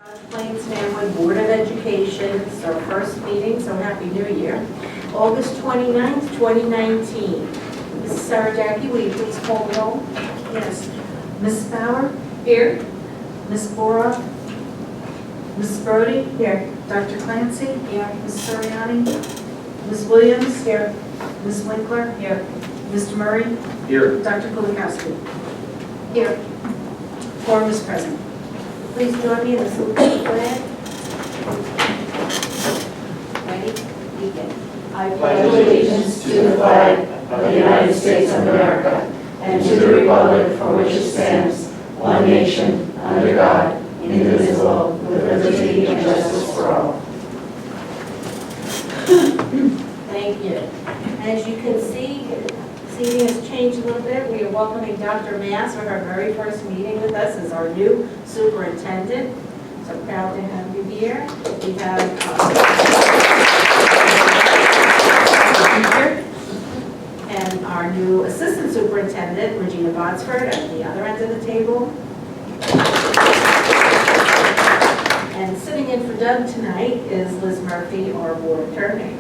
Plains Family Board of Education. It's our first meeting, so Happy New Year. August 29th, 2019. Mrs. Sarajaki, will you please call the roll? Yes. Ms. Bauer? Here. Ms. Bora? Ms. Brody? Here. Dr. Clancy? Here. Ms. Soriani? Ms. Williams? Here. Ms. Winkler? Here. Mr. Murray? Here. Dr. Kulikowski? Here. Quorum is present. Please join me in the salute to the flag. Ready? Begin. I pledge allegiance to the flag of the United States of America and to the republic for which it stands, one nation, under God, indivisible, with liberty and justice for all. Thank you. As you can see, seating has changed a little bit. We are welcoming Dr. Mass for her very first meeting with us as our new superintendent. So proud to have you here. We have and our new assistant superintendent, Regina Botsford, at the other end of the table. And sitting in for Doug tonight is Liz Murphy, our board attorney.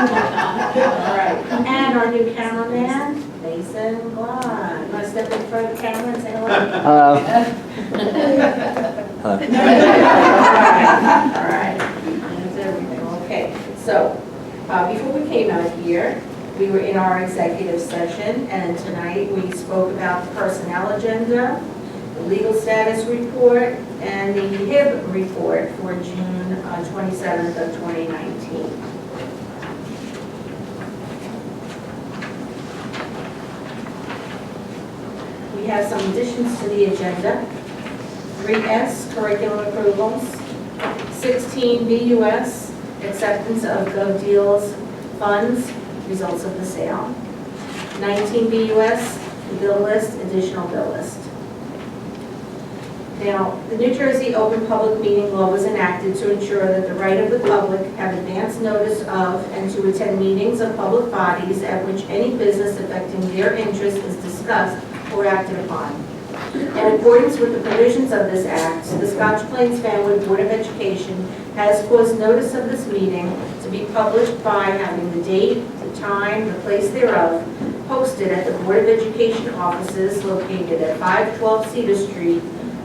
All right, and our new cameraman, Mason Glad. You want to step in front of the camera and say hello? All right, that's everything. Okay, so before we came out here, we were in our executive session, and tonight we spoke about the personnel agenda, the legal status report, and the HIB report for June 27th of 2019. We have some additions to the agenda. 3S, curriculum approvals. 16 BUS, acceptance of GovDeals funds, results of the sale. 19 BUS, the bill list, additional bill list. Now, the New Jersey Open Public Meeting Law was enacted to ensure that the right of the public have advance notice of and to attend meetings of public bodies at which any business affecting their interest is discussed or acted upon. In accordance with the provisions of this act, the Scotch Plains Family Board of Education has caused notice of this meeting to be published by having the date, the time, the place thereof posted at the Board of Education offices located at 512 Cedar Street,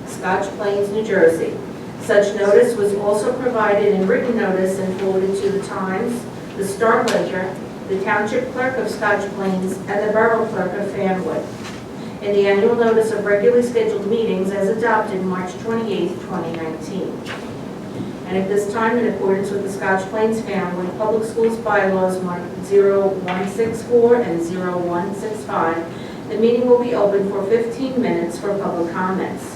Scotch Plains, New Jersey. Such notice was also provided in written notice and forwarded to the Times, the Star Ledger, the Township Clerk of Scotch Plains, and the Borough Clerk of Fanwood. In the annual notice of regularly scheduled meetings as adopted March 28, 2019. And at this time, in accordance with the Scotch Plains Family Public Schools Bylaws 0164 and 0165, the meeting will be open for 15 minutes for public comments.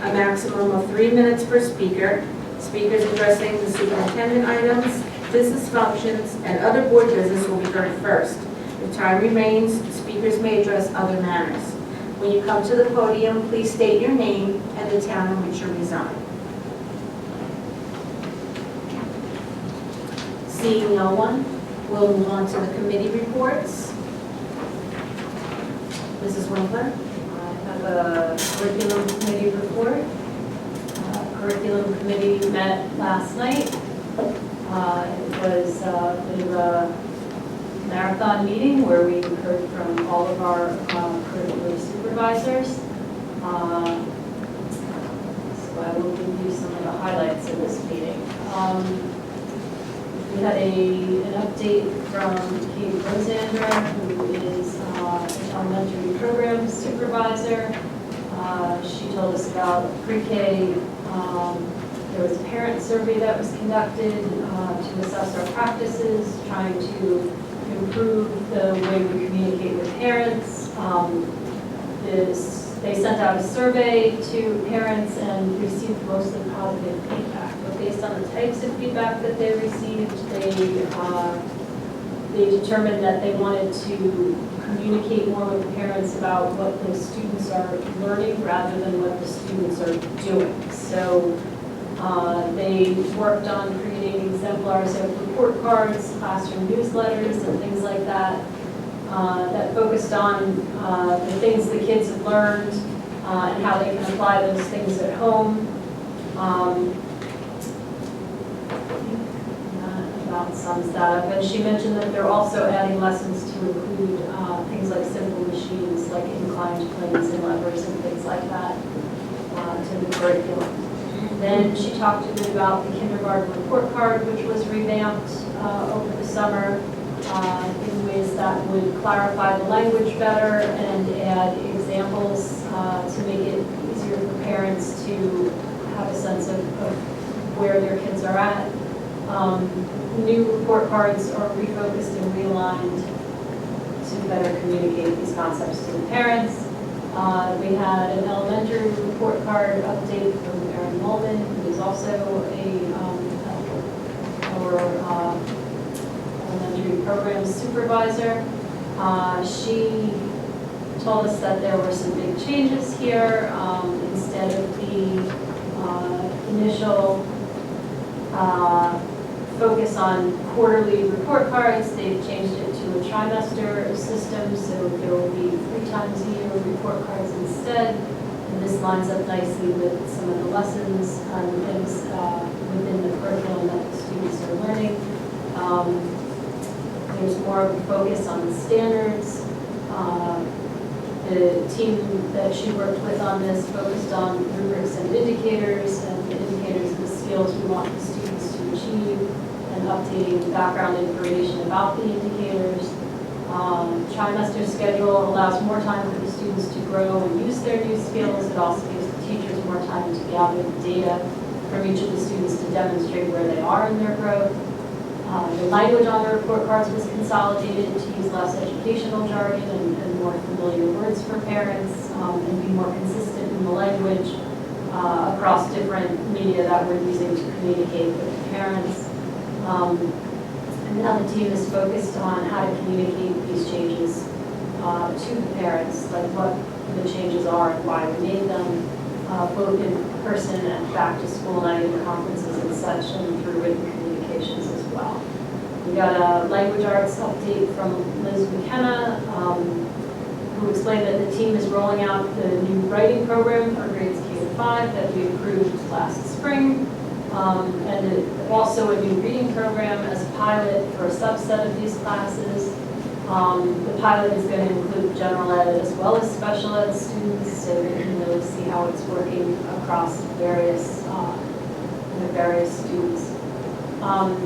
A maximum of 3 minutes per speaker. Speakers addressing the superintendent items, business functions, and other board business will be heard first. If time remains, speakers may address other matters. When you come to the podium, please state your name and the town in which you reside. Seeing no one, we'll move on to the committee reports. Mrs. Winkler? I have a curriculum committee report. Curriculum committee met last night. It was a bit of a marathon meeting where we heard from all of our curricular supervisors. So I will give you some of the highlights of this meeting. We had an update from Kate Rosander, who is an elementary program supervisor. She told us about pre-K. There was a parent survey that was conducted to assess our practices, trying to improve the way we communicate with parents. They sent out a survey to parents and received mostly positive feedback. But based on the types of feedback that they received, they determined that they wanted to communicate more with the parents about what the students are learning rather than what the students are doing. So they worked on creating exemplars of report cards, classroom newsletters, and things like that, that focused on the things the kids have learned, and how they can apply those things at home. That about sums that up. And she mentioned that they're also adding lessons to include things like simple machines, like inclined planes and levers and things like that to the curriculum. Then she talked a bit about the kindergarten report card, which was revamped over the summer in ways that would clarify the language better and add examples to make it easier for parents to have a sense of where their kids are at. New report cards are refocused and realigned to better communicate these concepts to the parents. We had an elementary report card update from Erin Molman, who is also our elementary program supervisor. She told us that there were some big changes here. Instead of the initial focus on quarterly report cards, they've changed it to a trimester system, so there will be 3 times a year report cards instead. And this lines up nicely with some of the lessons and things within the curriculum that the students are learning. There's more of a focus on standards. The team that she worked with on this focused on rubrics and indicators of the skills we want the students to achieve, and updating background information about the indicators. Trimester schedule allows more time for the students to grow and use their new skills. It also gives the teachers more time to gather the data from each of the students to demonstrate where they are in their growth. The language on the report cards was consolidated to use less educational jargon and more familiar words for parents, and be more consistent in the language across different media that we're using to communicate with the parents. And now the team is focused on how to communicate these changes to the parents, like what the changes are and why we made them, both in person and back to school night and conferences and such, and through written communications as well. We got a language arts update from Liz McKenna, who explained that the team is rolling out the new writing program for grades K-5 that we approved last spring, and also a new reading program as a pilot for a subset of these classes. The pilot is going to include general ed as well as special ed students, so they can really see how it's working across various students.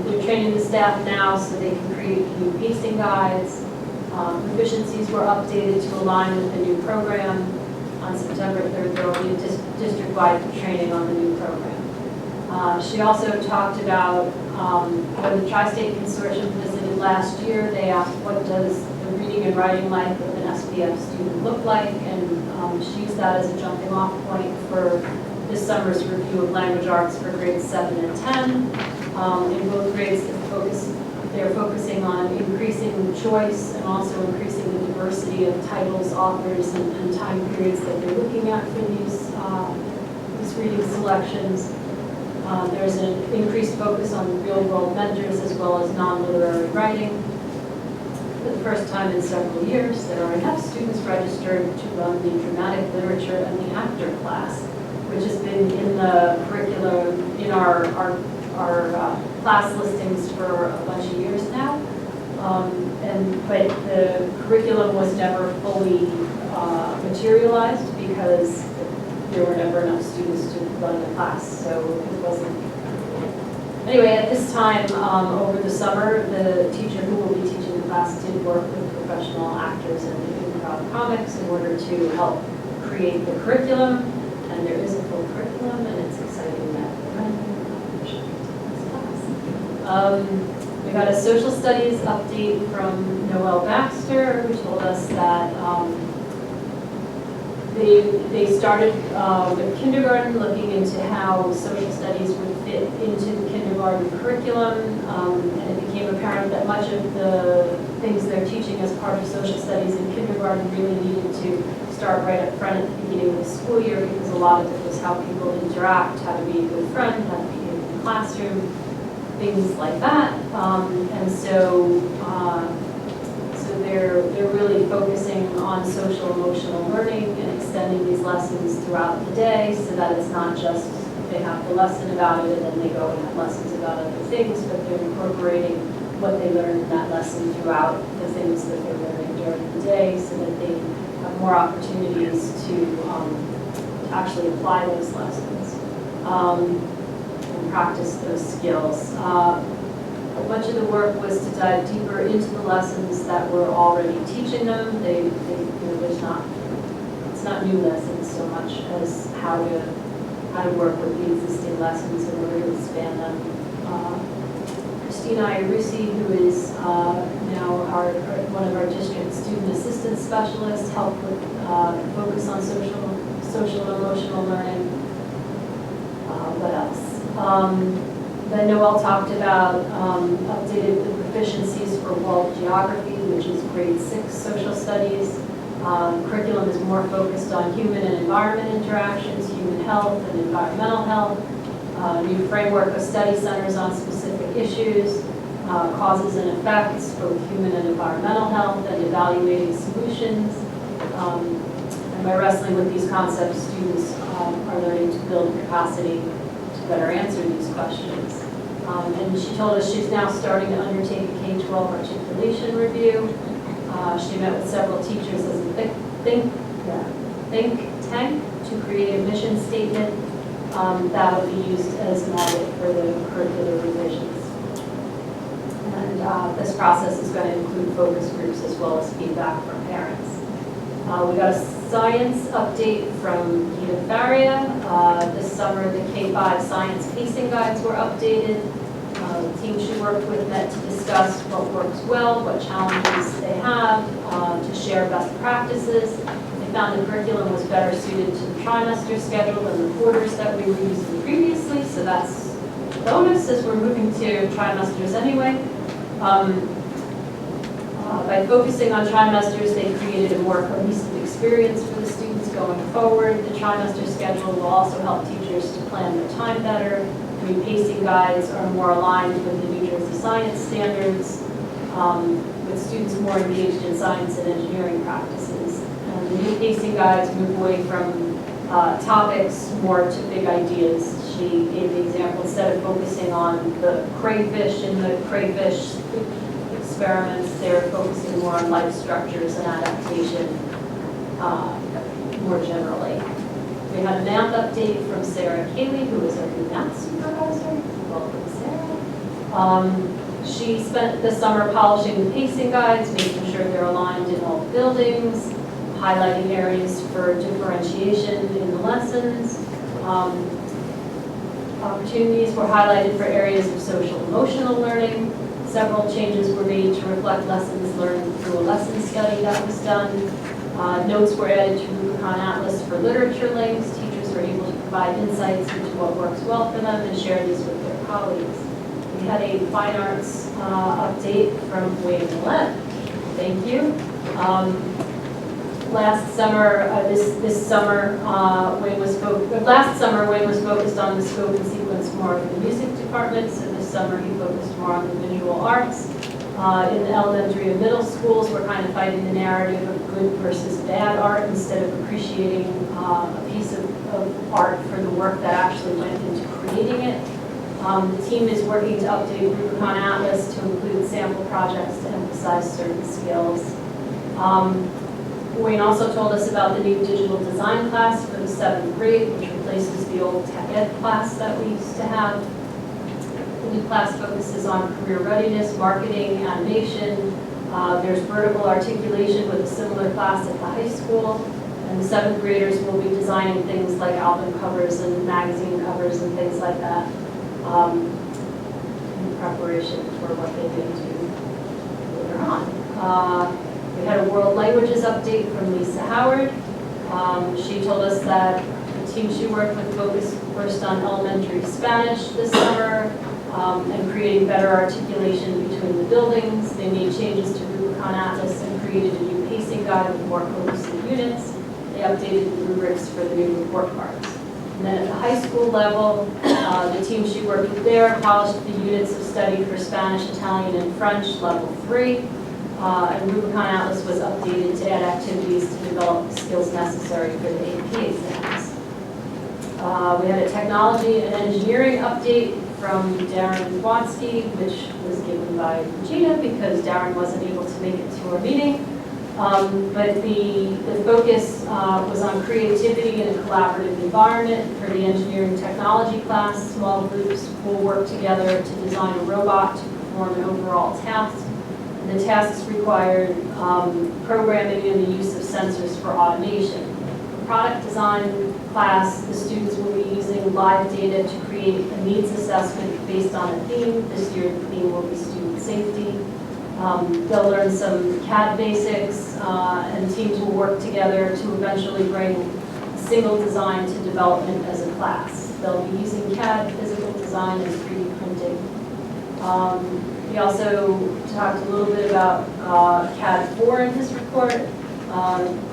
They're training the staff now so they can create new pacing guides. Proficiencies were updated to align with the new program. On September 3rd, there will be a district-wide training on the new program. She also talked about when the Tri-State Consortium visited last year, they asked what does the reading and writing life of an SPF student look like, and she used that as a jumping off point for this summer's review of language arts for grades 7 and 10. In both grades, they're focusing on increasing choice and also increasing the diversity of titles, authors, and time periods that they're looking at for these reading selections. There's an increased focus on real-world mentors as well as non-literary writing. For the first time in several years, there are enough students registered to run the dramatic literature and the actor class, which has been in the curriculum in our class listings for a bunch of years now. But the curriculum was never fully materialized because there were never enough students to run the class, so it wasn't. Anyway, at this time, over the summer, the teacher who will be teaching the class did work with professional actors and improv comics in order to help create the curriculum, and there is a full curriculum, and it's exciting that we're running this class. We got a social studies update from Noelle Baxter, who told us that they started with kindergarten, looking into how social studies would fit into the kindergarten curriculum, and it became apparent that much of the things they're teaching as part of social studies in kindergarten really needed to start right up front at the beginning of the school year, because a lot of it was how people interact, how to be a good friend, how to behave in the classroom, things like that. And so they're really focusing on social emotional learning and extending these lessons throughout the day so that it's not just they have the lesson about it and then they go and have lessons about other things, but they're incorporating what they learned in that lesson throughout the things that they're learning during the day so that they have more opportunities to actually apply those lessons and practice those skills. Much of the work was to dive deeper into the lessons that we're already teaching them. It's not new lessons so much as how to work with the existing lessons in order to expand them. Christina Irusi, who is now one of our district student assistance specialists, helped with focus on social and emotional learning. What else? Then Noel talked about updated the proficiencies for world geography, which is grade 6 social studies. Curriculum is more focused on human and environment interactions, human health and environmental health. New framework of study centers on specific issues, causes and effects, both human and environmental health, and evaluating solutions. And by wrestling with these concepts, students are learning to build capacity to better answer these questions. And she told us she's now starting to undertake a K-12 articulation review. She met with several teachers as a think tank to create a mission statement that will be used as an audit for the curricular revisions. And this process is going to include focus groups as well as feedback from parents. We got a science update from Gita Faria. This summer, the K-5 science pacing guides were updated. The team she worked with met to discuss what works well, what challenges they have, to share best practices. They found the curriculum was better suited to the trimester schedule than the quarters that we were using previously, so that's a bonus as we're moving to trimesters anyway. By focusing on trimesters, they created a more cohesive experience for the students going forward. The trimester schedule will also help teachers to plan their time better. The new pacing guides are more aligned with the New Jersey science standards, with students more engaged in science and engineering practices. And the new pacing guides move away from topics more to big ideas. She gave the example, instead of focusing on the crayfish and the crayfish experiments, they're focusing more on life structures and adaptation more generally. We had a math update from Sarah Cayley, who is our new math supervisor. Welcome, Sarah. She spent the summer polishing the pacing guides, making sure they're aligned in all buildings, highlighting areas for differentiation in the lessons. Opportunities were highlighted for areas of social emotional learning. Several changes were made to reflect lessons learned through a lesson study that was done. Notes were added to Rubicon Atlas for literature links. Teachers were able to provide insights into what works well for them and share these with their colleagues. We had a fine arts update from Wayne Millett. Thank you. Last summer, last summer Wayne was focused on the scope and sequence more of the music department, so this summer he focused more on the visual arts. In the elementary and middle schools, we're kind of fighting the narrative of good versus bad art instead of appreciating a piece of art for the work that actually went into creating it. The team is working to update Rubicon Atlas to include sample projects to emphasize certain skills. Wayne also told us about the new digital design class for the 7th grade, which replaces the old tech ed class that we used to have. The new class focuses on career readiness, marketing, animation. There's vertical articulation with a similar class at the high school. And the 7th graders will be designing things like album covers and magazine covers and things like that in preparation for what they may do later on. We had a world languages update from Lisa Howard. She told us that the team she worked with focused first on elementary Spanish this summer and creating better articulation between the buildings. They made changes to Rubicon Atlas and created a new pacing guide with more cohesive units. They updated the rubrics for the new report cards. And then at the high school level, the team she worked with there polished the units of study for Spanish, Italian, and French, level 3. And Rubicon Atlas was updated to add activities to develop the skills necessary for the AP exams. We had a technology and engineering update from Darren Watsky, which was given by Regina because Darren wasn't able to make it to our meeting. But the focus was on creativity in a collaborative environment. For the engineering technology class, small groups will work together to design a robot to perform an overall task. And the tasks required programming and the use of sensors for automation. For product design class, the students will be using live data to create a needs assessment based on a theme. This year the theme will be student safety. They'll learn some CAD basics, and teams will work together to eventually bring a single design to development as a class. They'll be using CAD, physical design, and 3D printing. We also talked a little bit about CAD 4 in his report.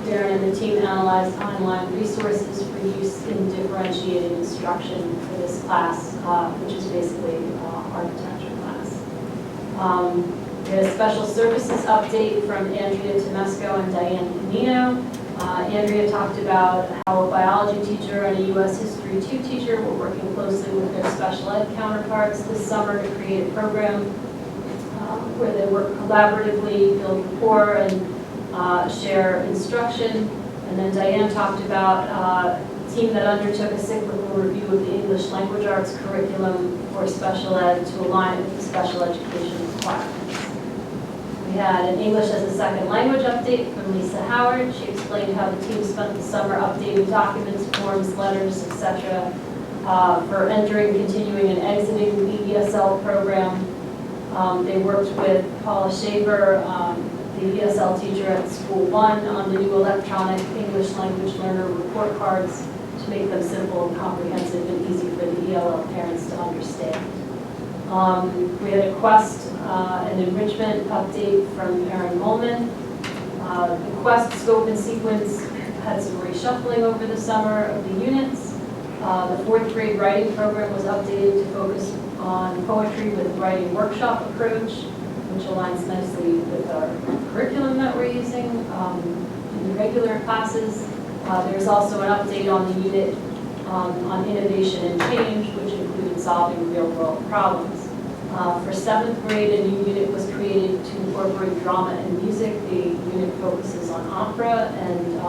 Darren and the team analyzed online resources for use in differentiated instruction for this class, which is basically architecture class. We had a special services update from Andrea Temesco and Diane Canino. Andrea talked about how a biology teacher and a U.S. History 2 teacher were working closely with their special ed counterparts this summer to create a program where they work collaboratively, build rapport, and share instruction. And then Diane talked about a team that undertook a cyclical review of the English language arts curriculum for special ed to align it with the special education requirements. We had an English as a second language update from Lisa Howard. She explained how the team spent the summer updating documents, forms, letters, etc. For entering, continuing, and exiting the ESL program. They worked with Paula Schaefer, the ESL teacher at School 1, on the new electronic English language learner report cards to make them simple and comprehensive and easy for the ELL parents to understand. We had a Quest and enrichment update from Erin Molman. The Quest scope and sequence had some reshuffling over the summer of the units. The 4th grade writing program was updated to focus on poetry with writing workshop approach, which aligns nicely with our curriculum that we're using in the regular classes. There's also an update on the unit on innovation and change, which included solving real-world problems. For 7th grade, a new unit was created to incorporate drama and music. The unit focuses on opera and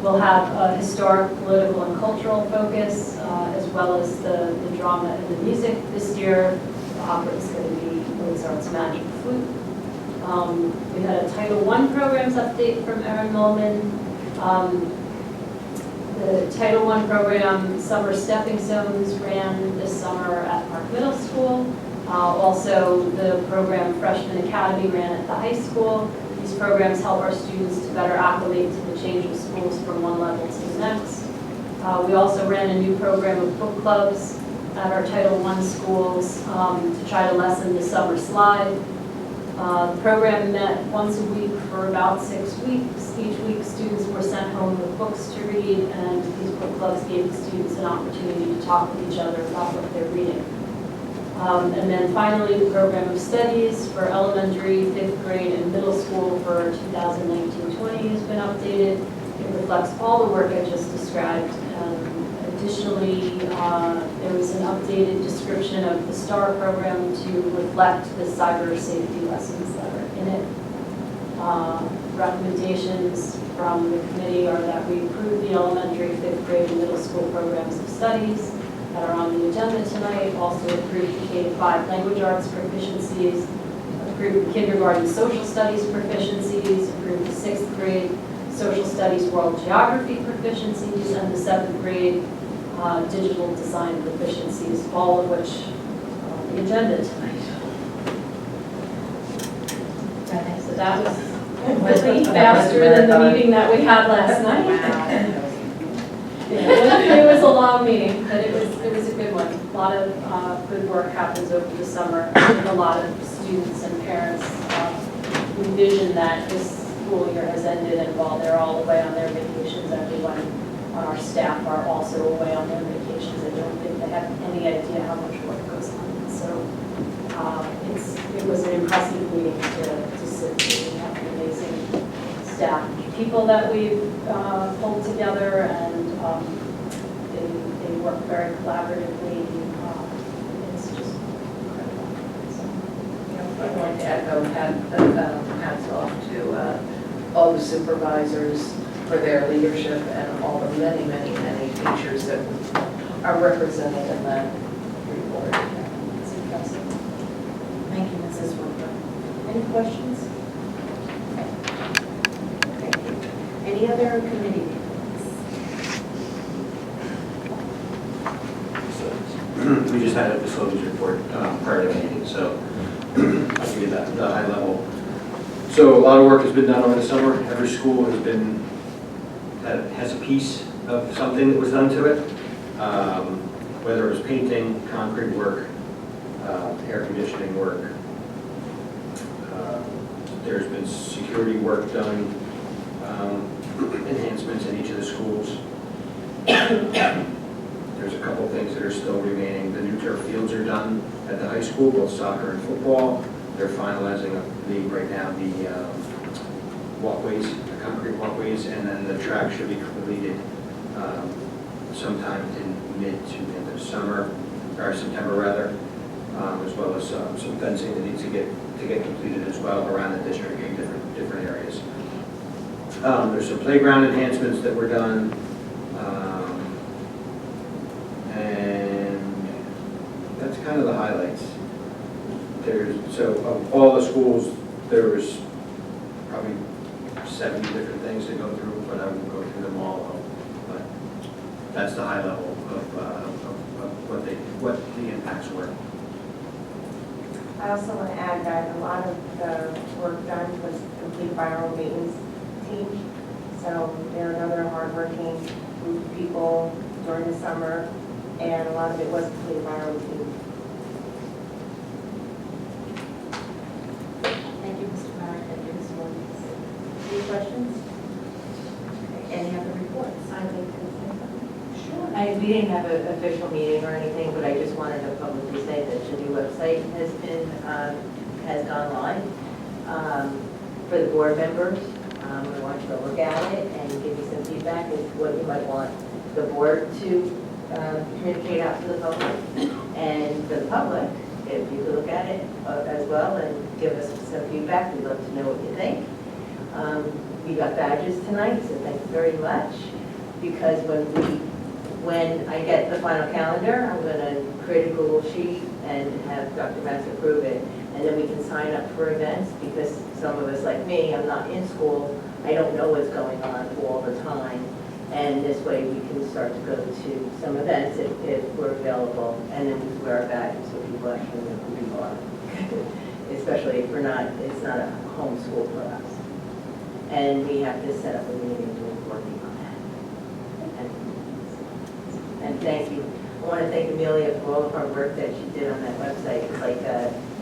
will have a historic, political, and cultural focus, as well as the drama and the music. This year, the opera is going to be Mozart's Magic Flute. We had a Title I programs update from Erin Molman. The Title I program, Summer Stepping Stones, ran this summer at Park Middle School. Also, the program Freshman Academy ran at the high school. These programs help our students to better acclimate to the change of schools from one level to the next. We also ran a new program of book clubs at our Title I schools to try to lessen the summer slide. The program met once a week for about 6 weeks. Each week, students were sent home with books to read, and these book clubs gave the students an opportunity to talk with each other about what they're reading. And then finally, the program of studies for elementary, 5th grade, and middle school for 2019-20 has been updated. It reflects all the work I just described. Additionally, there was an updated description of the STAR program to reflect the cyber safety lessons that are in it. Recommendations from the committee are that we approve the elementary, 5th grade, and middle school programs of studies that are on the agenda tonight. Also approve the K-5 language arts proficiencies, approve the kindergarten social studies proficiencies, approve the 6th grade social studies world geography proficiencies, and the 7th grade digital design proficiencies, all of which are on the agenda tonight. So that was really faster than the meeting that we had last night. It was a long meeting, but it was a good one. A lot of good work happens over the summer. And a lot of students and parents envision that this school year has ended, and while they're all away on their vacations, everyone on our staff are also away on their vacations. I don't think they have any idea how much work goes on. So it was an impressive meeting to We have an amazing staff, people that we've pulled together, and they work very collaboratively. It's just incredible. So, I want to echo hats off to all the supervisors for their leadership and all the many, many, many teachers that are represented in that report. it's impressive. Thank you, Mrs. Whitmer. Any questions? Okay. Any other committee meetings? We just had a facilities report prior to the meeting, so I'll give you that, the high level. So a lot of work has been done over the summer. Every school has a piece of something that was done to it, whether it was painting, concrete work, air conditioning work. There's been security work done, enhancements in each of the schools. There's a couple things that are still remaining. The new turf fields are done at the high school, both soccer and football. They're finalizing right now the walkways, the concrete walkways, and then the track should be completed sometime in mid to end of summer, or September rather, as well as some fencing that needs to get completed as well around the district in different areas. There's some playground enhancements that were done. And that's kind of the highlights. So of all the schools, there was probably 70 different things to go through, but I won't go through them all. But that's the high level of what the impacts were. I also want to add that a lot of the work done was completed by our own maintenance team. So they're another hardworking group of people during the summer, and a lot of it was completed by our own team. Thank you, Mr. Murray. Thank you, Ms. Williams. Any questions? Okay. Any other reports? I think Sure. We didn't have an official meeting or anything, but I just wanted to publicly say that the new website has gone live for the board members. I want you to look at it and give me some feedback as to what you might want the board to communicate out to the public. And for the public, if you could look at it as well and give us some feedback, we'd love to know what you think. We got badges tonight, so thanks very much. Because when I get the final calendar, I'm going to create a Google sheet and have Dr. Metz approve it. And then we can sign up for events, because some of us, like me, I'm not in school. I don't know what's going on all the time. And this way we can start to go to some events if we're available. And then we wear our badges so people actually know who we are. Especially if it's not a home school for us. And we have to set up a meeting to working on that. And thank you. I want to thank Amelia for all the hard work that she did on that website.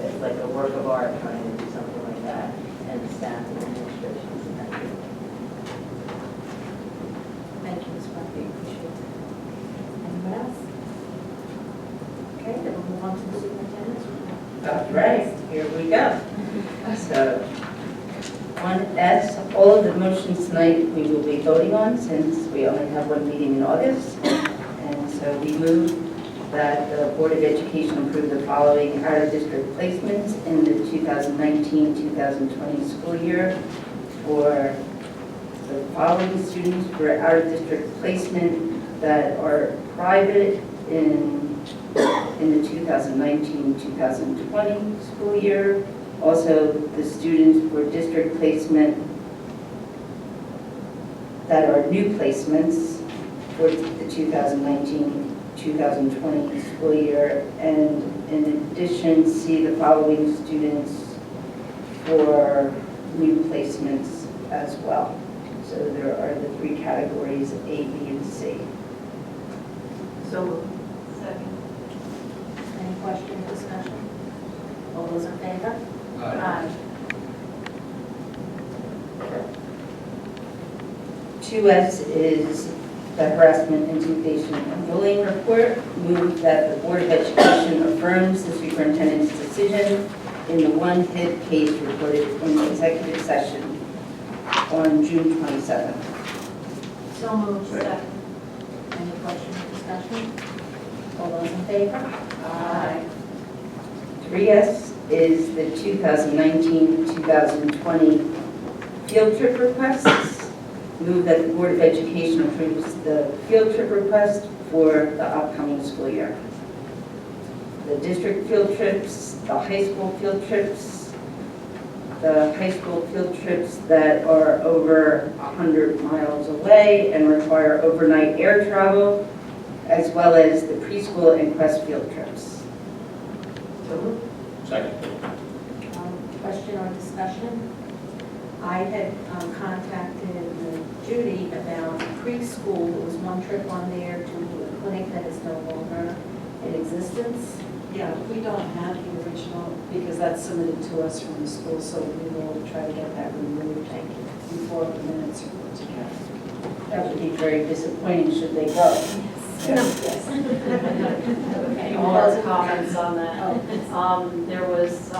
It's like a work of art trying to do something like that. And the staff and administration. So thank you. Thank you, Ms. Murphy. Appreciate it. Anyone else? Okay, then we'll move on to the superintendent's report. All right, here we go. So, as all of the motions tonight we will be voting on, since we only have one meeting in August. And so we move that the Board of Education approve the following out-of-district placements in the 2019-2020 school year for the following students for out-of-district placement that are private in the 2019-2020 school year. Also, the students for district placement that are new placements for the 2019-2020 school year. And in addition, see the following students for new placements as well. So there are the three categories, A, B, and C. So Second. Any questions, discussion? All those in favor? Aye. 2S is the harassment, intimidation, and bullying report. Move that the Board of Education affirms the superintendent's decision in the one hit case reported in the executive session on June 27th. So moved. Second. Any questions or discussion? All those in favor? Aye. 3S is the 2019-2020 field trip requests. Move that the Board of Education approves the field trip request for the upcoming school year. The district field trips, the high school field trips, the high school field trips that are over 100 miles away and require overnight air travel, as well as the preschool and Quest field trips. Second. Question or discussion? I had contacted Judy about preschool. There was one trip on there to a clinic that is no longer in existence. Yeah, we don't have the original because that's submitted to us from the school, so we will try to get that removed before the minutes are put together. That would be very disappointing should they go. Any more comments on that? There was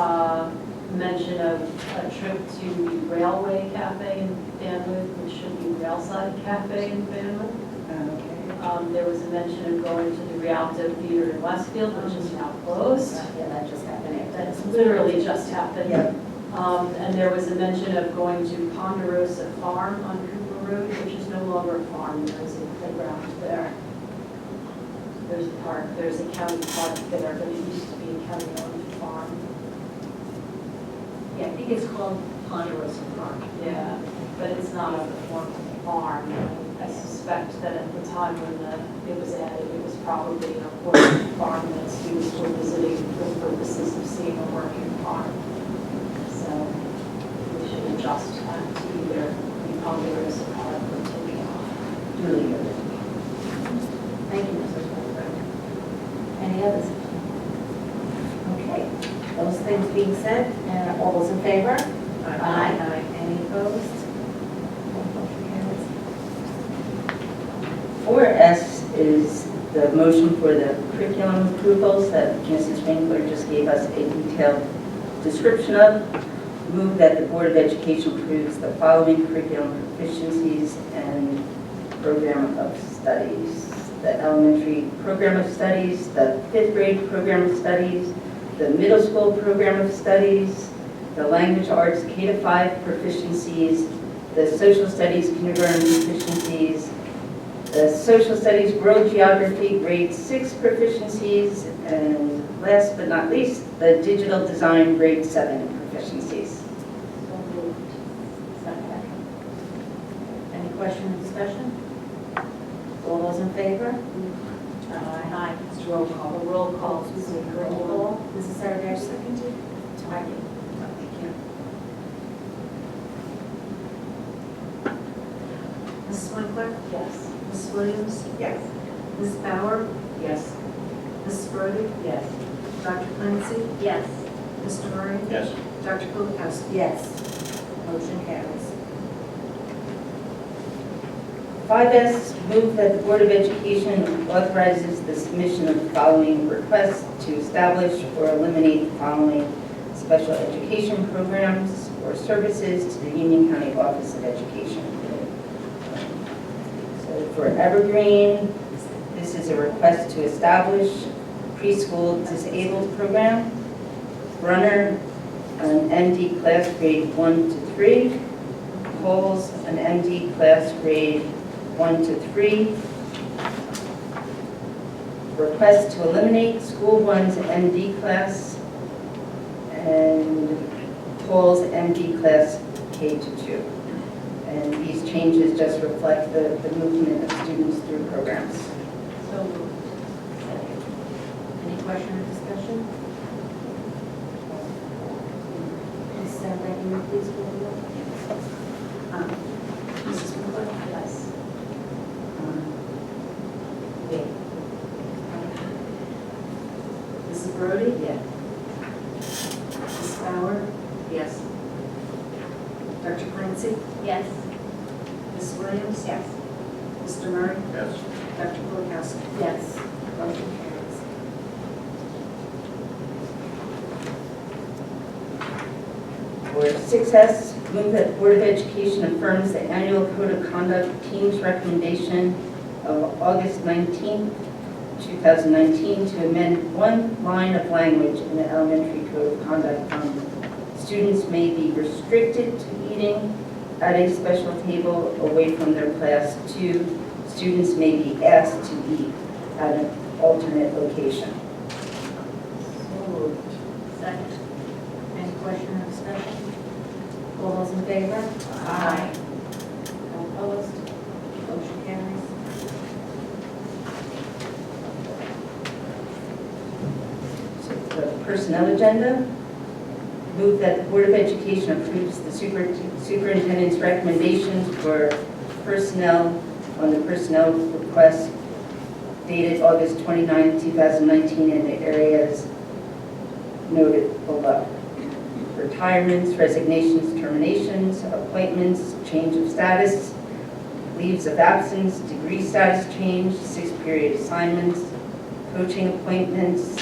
mention of a trip to the Railway Cafe in Banwood, which should be Railside Cafe in Banwood. Okay. There was a mention of going to the Rialto Theater in Westfield, which is now closed. Yeah, that just happened. That's literally just happened. Yep. And there was a mention of going to Ponderosa Farm on Cooper Road, which is no longer a farm, there's a playground there. There's a park, there's a county park there, but it used to be a county-owned farm. Yeah, I think it's called Ponderosa Park. Yeah, but it's not a formal farm. I suspect that at the time when it was added, it was probably a working farm that students were visiting for the purposes of seeing a working farm. So we should adjust that to either the Ponderosa Park or take it off. Really good. Thank you, Mrs. Wolfberg. Any others? Okay, those things being said, all those in favor? Aye. Any opposed? Motion carries. 4S is the motion for the curriculum approvals that Mrs. Winkler just gave us a detailed description of. Move that the Board of Education approves the following curriculum proficiencies and program of studies. The elementary program of studies, the 5th grade program of studies, the middle school program of studies, the language arts K-5 proficiencies, the social studies kindergarten proficiencies, the social studies world geography grade 6 proficiencies, and last but not least, the digital design grade 7 proficiencies. So moved. Second. Any question or discussion? All those in favor? Aye. It's roll call. A roll call, excuse me, Roll call. Mrs. Saradash, seconded. Thank you. Mrs. Winkler? Yes. Mrs. Williams? Yes. Mrs. Bauer? Yes. Mrs. Brody? Yes. Dr. Clancy? Yes. Mr. Murray? Yes. Dr. Kulikowski? Yes. Motion carries. 5S, move that the Board of Education authorizes the submission of the following requests to establish or eliminate the following special education programs or services to the Union County Office of Education. So for Evergreen, this is a request to establish preschool disabled program. Brunner, an MD class grade 1 to 3. Coles, an MD class grade 1 to 3. Request to eliminate School 1's MD class and Coles MD class K to 2. And these changes just reflect the movement of students through programs. So moved. Second. Any question or discussion? Ms. Saradash, will you please call the roll? Mrs. Winkler? Yes. Mrs. Brody? Yeah. Mrs. Bauer? Yes. Dr. Clancy? Yes. Mrs. Williams? Yes. Mr. Murray? Yes. Dr. Kulikowski? Yes. Motion carries. 6S, move that the Board of Education affirms the annual Code of Conduct Team's recommendation of August 19th, 2019, to amend one line of language in the Elementary Code of Conduct from students may be restricted to eating at a special table away from their class to students may be asked to eat at an alternate location. So moved. Second. Any question or discussion? All those in favor? Aye. No opposed? Motion carries. So the personnel agenda, move that the Board of Education approves the superintendent's recommendations for personnel on the personnel request dated August 29, 2019 in the areas noted below. Retirements, resignations, terminations, appointments, change of status, leaves of absence, degree status change, 6-period assignments, coaching appointments,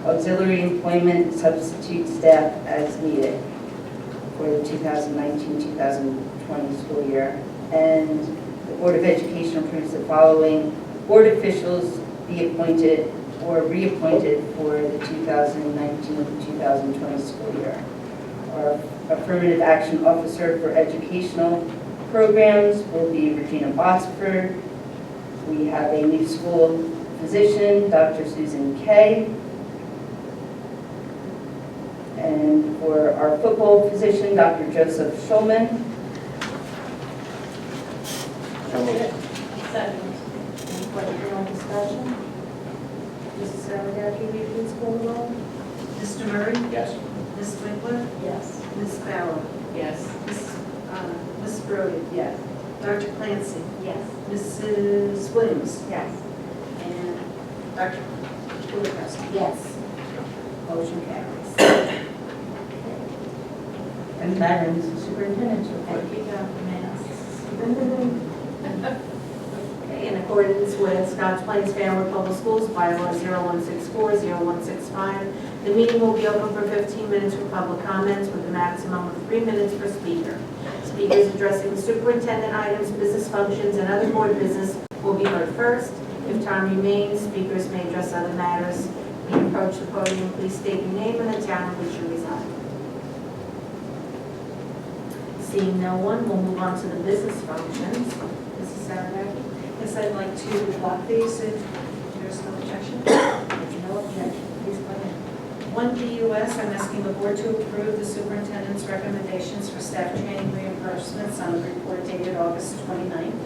auxiliary employment, substitute staff as needed for the 2019-2020 school year. And the Board of Education approves the following board officials be appointed or reappointed for the 2019-2020 school year. Our affirmative action officer for educational programs will be Regina Botsford. We have a new school physician, Dr. Susan Kay. And for our football physician, Dr. Joseph Schulman. Second. Any question or discussion? Mrs. Saragaki, will you please call the roll? Mr. Murray? Yes. Ms. Winkler? Yes. Ms. Bauer? Yes. Ms. Brody? Yes. Dr. Clancy? Yes. Mrs. Williams? Yes. And Dr. Kulikowski? Yes. Motion carries. And that ends the superintendent's report. Thank you, Dr. Mass. Okay, in accordance with Scotts Plains Family Public Schools bylaw 0164-0165, the meeting will be open for 15 minutes for public comments with a maximum of 3 minutes per speaker. Speakers addressing the superintendent items, business functions, and other board business will be heard first. If time remains, speakers may address other matters. When you approach the podium, please state your name and the town in which you reside. Seeing no one, we'll move on to the business functions. Mrs. Saragaki? Yes, I'd like to block these if there's no objection. There's no objection. Please go ahead. 1BUS, I'm asking the board to approve the superintendent's recommendations for staff training reimbursements on the report dated August 29th.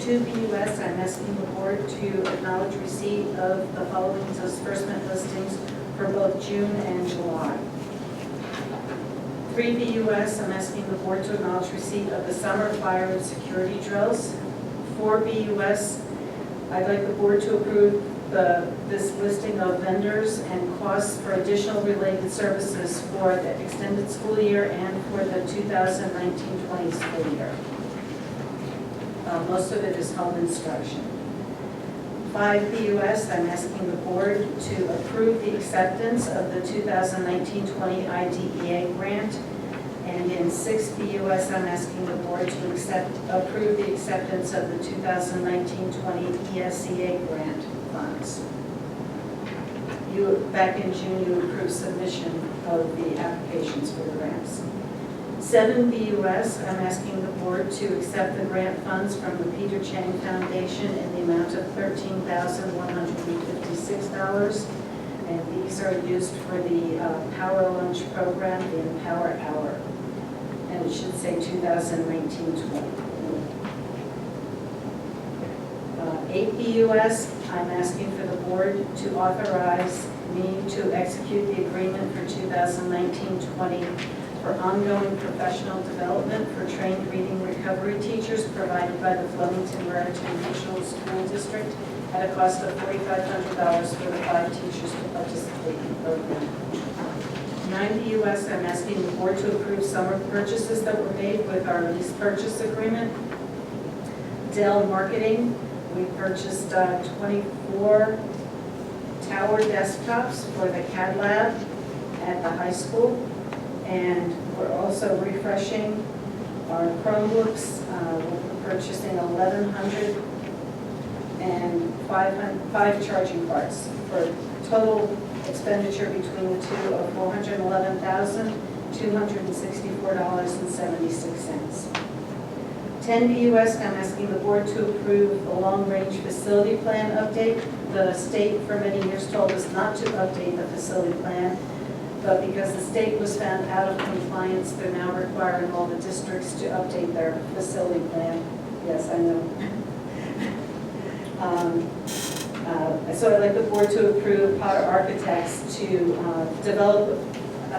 2BUS, I'm asking the board to acknowledge receipt of the following disbursement listings for both June and July. 3BUS, I'm asking the board to acknowledge receipt of the summer fire and security drills. 4BUS, I'd like the board to approve this listing of vendors and costs for additional related services for the extended school year and for the 2019-20 school year. Most of it is home instruction. 5BUS, I'm asking the board to approve the acceptance of the 2019-20 IDEA grant. And in 6BUS, I'm asking the board to approve the acceptance of the 2019-20 ESEA grant funds. Back in June, you approved submission of the applications for the grants. 7BUS, I'm asking the board to accept the grant funds from the Peter Chang Foundation in the amount of $13,156. And these are used for the Power Lunch program, the Empower Hour. And it should say 2019-20. 8BUS, I'm asking for the board to authorize me to execute the agreement for 2019-20 for ongoing professional development for trained reading recovery teachers provided by the Flemington Raritan Regional School District at a cost of $4,500 for the 5 teachers to participate in the program. 9BUS, I'm asking the board to approve summer purchases that were made with our lease purchase agreement. Dell Marketing, we purchased 24 tower desktops for the CAD lab at the high school. And we're also refreshing our Chromebooks. We're purchasing 1,100 and 5 charging carts for total expenditure between the two of $411,264.76. 10 BUS, I'm asking the board to approve the long-range facility plan update. The state for many years told us not to update the facility plan, but because the state was found out of compliance, they're now requiring all the districts to update their facility plan. Yes, I know. So I'd like the board to approve Potter Architects to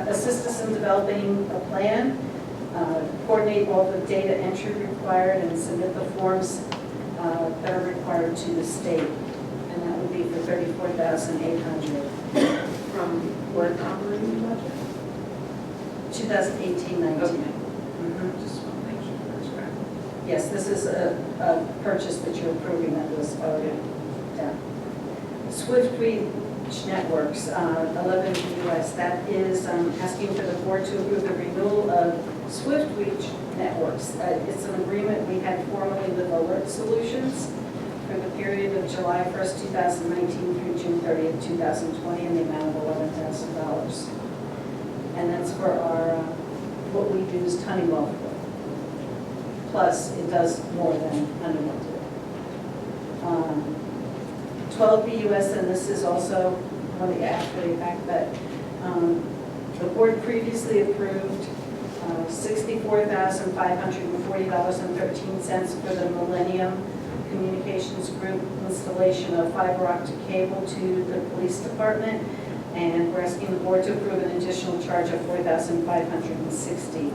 assist us in developing a plan, coordinate all the data entry required, and submit the forms that are required to the state. And that would be for $34,800. From what operating budget? 2018-19. Okay. Mhm. Just want to make sure that's right. Yes, this is a purchase that you're approving that was already done. Swift Reach Networks, 11 US, that is asking for the board to approve the renewal of Swift Reach Networks. It's an agreement we had formerly with Alert Solutions for the period of July 1st, 2019 through June 30th, 2020, in the amount of $11,000. And that's for our, what we use Honeywell for. Plus, it does more than Honeywell do. 12 BUS, and this is also one of the after the fact that the board previously approved $64,540.13 for the Millennium Communications Group installation of fiber optic cable to the police department. And we're asking the board to approve an additional charge of $4,560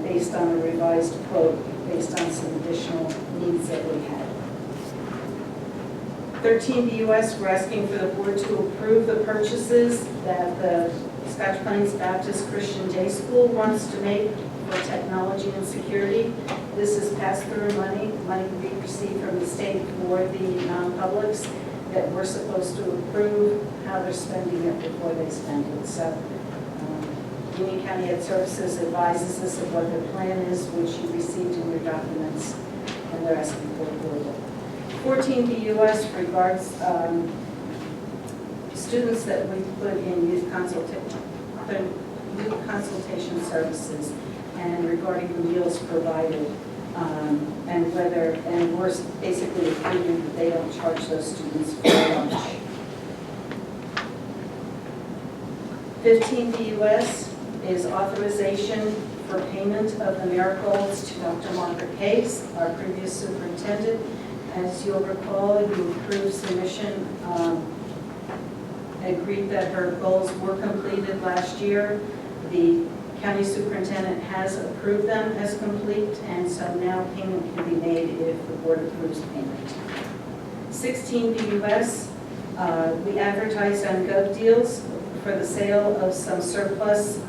based on a revised quote, based on some additional needs that we had. 13 BUS, we're asking for the board to approve the purchases that the Scotch Plains Baptist Christian Day School wants to make for technology and security. This is pass-through money we receive from the state for the non-publics that we're supposed to approve how they're spending it before they spend it. So Union County Ed Services advises us of what their plan is, which you received in your documents, and they're asking for approval. 14 BUS regards students that we put in youth consultation services, and regarding the meals provided, and whether, and we're basically approving that they don't charge those students for lunch. 15 BUS is authorization for payment of the miracles to Dr. Margaret Case, our previous superintendent. As you'll recall, you approved submission, agreed that her goals were completed last year. The county superintendent has approved them as complete, and so now payment can be made if the board approves payment. 16 BUS, we advertised on Gov Deals for the sale of some surplus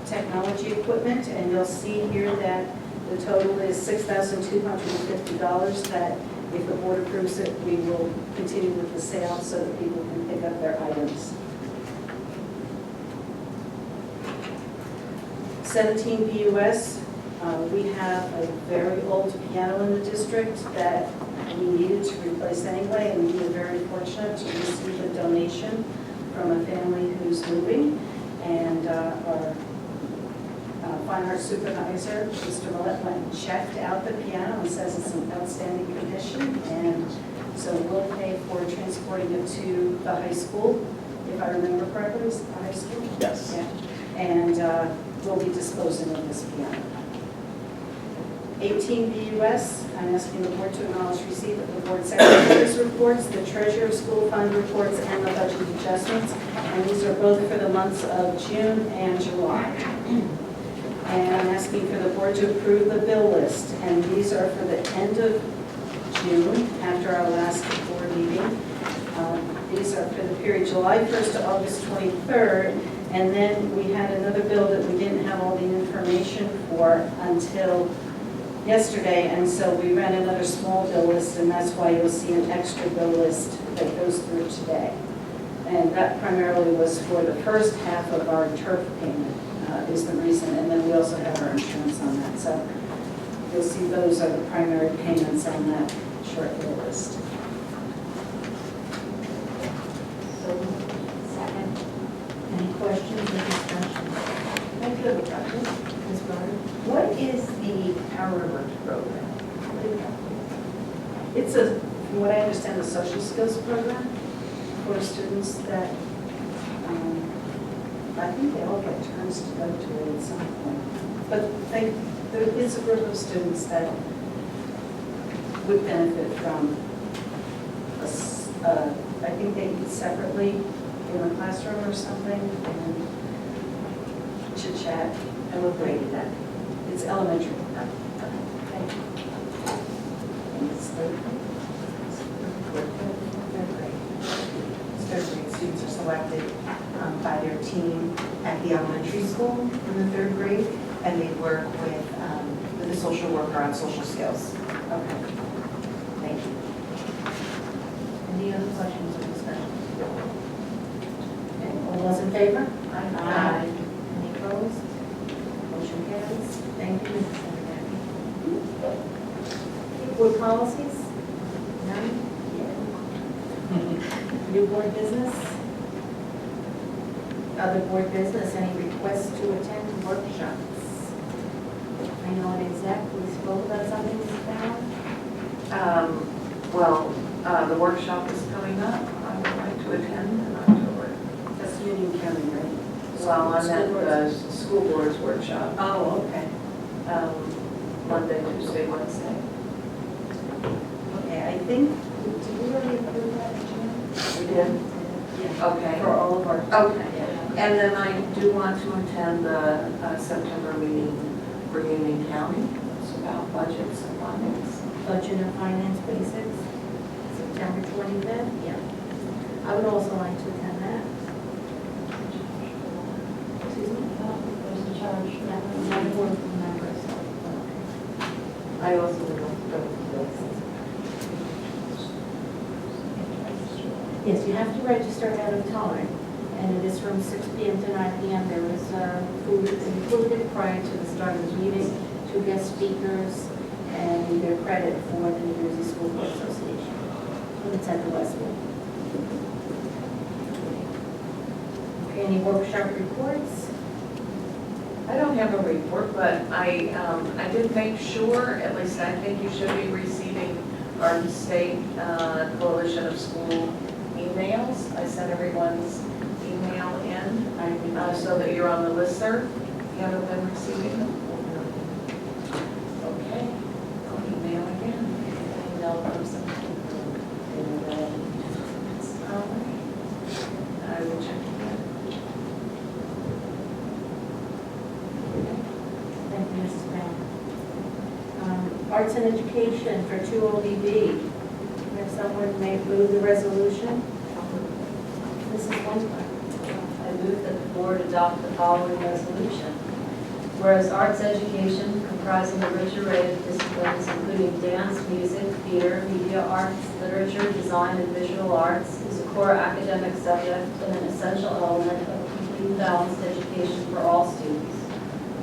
technology equipment, and you'll see here that the total is $6,250 that if the board approves it, we will continue with the sale so that people can pick up their items. 17 BUS, we have a very old piano in the district that we needed to replace anyway, and we were very fortunate to receive a donation from a family who's moving, and our fine arts supervisor, Mr. Millett, went and checked out the piano and says it's in outstanding condition, and so we'll pay for transporting it to the high school, if I remember correctly, is it the high school? Yes. Yeah, and we'll be disposing of this piano. 18 BUS, I'm asking the board to acknowledge receipt of the board secretary's reports, the treasurer's school fund reports, and the budget adjustments, and these are both for the months of June and July. And I'm asking for the board to approve the bill list, and these are for the end of June, after our last board meeting. These are for the period July 1st to August 23rd, and then we had another bill that we didn't have all the information for until yesterday, and so we ran another small bill list, and that's why you'll see an extra bill list that goes through today. And that primarily was for the first half of our turf payment. is the reason, and then we also have our insurance on that. So you'll see those are the primary payments on that short bill list. Second. Any questions or discussion? I do have a question. Ms. Barner? What is the Power Lunch program? What is that? It's from what I understand, a social skills program for students that, I think they all get turns to go to it at some point. But there is a group of students that would benefit from, I think they eat separately in a classroom or something and chit chat. And what grade is that? It's elementary. Thank you. And it's third Third grade. Third grade students are selected by their team at the elementary school in the third grade, and they work with the social worker on social skills. Okay. Thank you. Any other questions or discussion? Okay, all those in favor? Aye. Any opposed? Motion carries. Thank you, Mrs. Senator. Board policies? None? New board business? Other board business, any requests to attend workshops? I know at Exec, we spoke about something this town. The workshop is coming up. I would like to attend in October. That's Union County, right? Well, I'm at School boards. the school board's workshop, Oh, okay. Monday, Tuesday, Wednesday. Okay, I think, did we already approve that in June? We did? Yeah. Okay. For all of our. Okay. Yeah. And then I do want to attend the September meeting for Union County. It's about budgets and finance. Budget and finance basics, September 25th. Yeah. I would also like to attend that. Excuse me? There's a charge. Yeah, I'm board member, so. I also would like to go to this. Yes, you have to register ahead of time, and it is from 6 p.m. to 9 p.m. There is food included prior to the start of the meeting, 2 guest speakers, and their credit for the New Jersey School Board Association. And it's at the Westwood. Okay, any workshop reports? I don't have a report, but I did make sure, at least I think you should be receiving our state coalition of school emails. I sent everyone's email in so that you're on the listserv. You haven't been receiving them? Okay, I'll email again. I know from some people. All right. I will check again. Thank you, Mrs. Brown. Arts and education for 2 ODB. If someone may move the resolution. Mrs. Winsberg. I move that the board adopt the following resolution. Whereas arts education, comprising a rich array of disciplines including dance, music, theater, media arts, literature, design, and visual arts, is a core academic subject and an essential element of a complete balanced education for all students.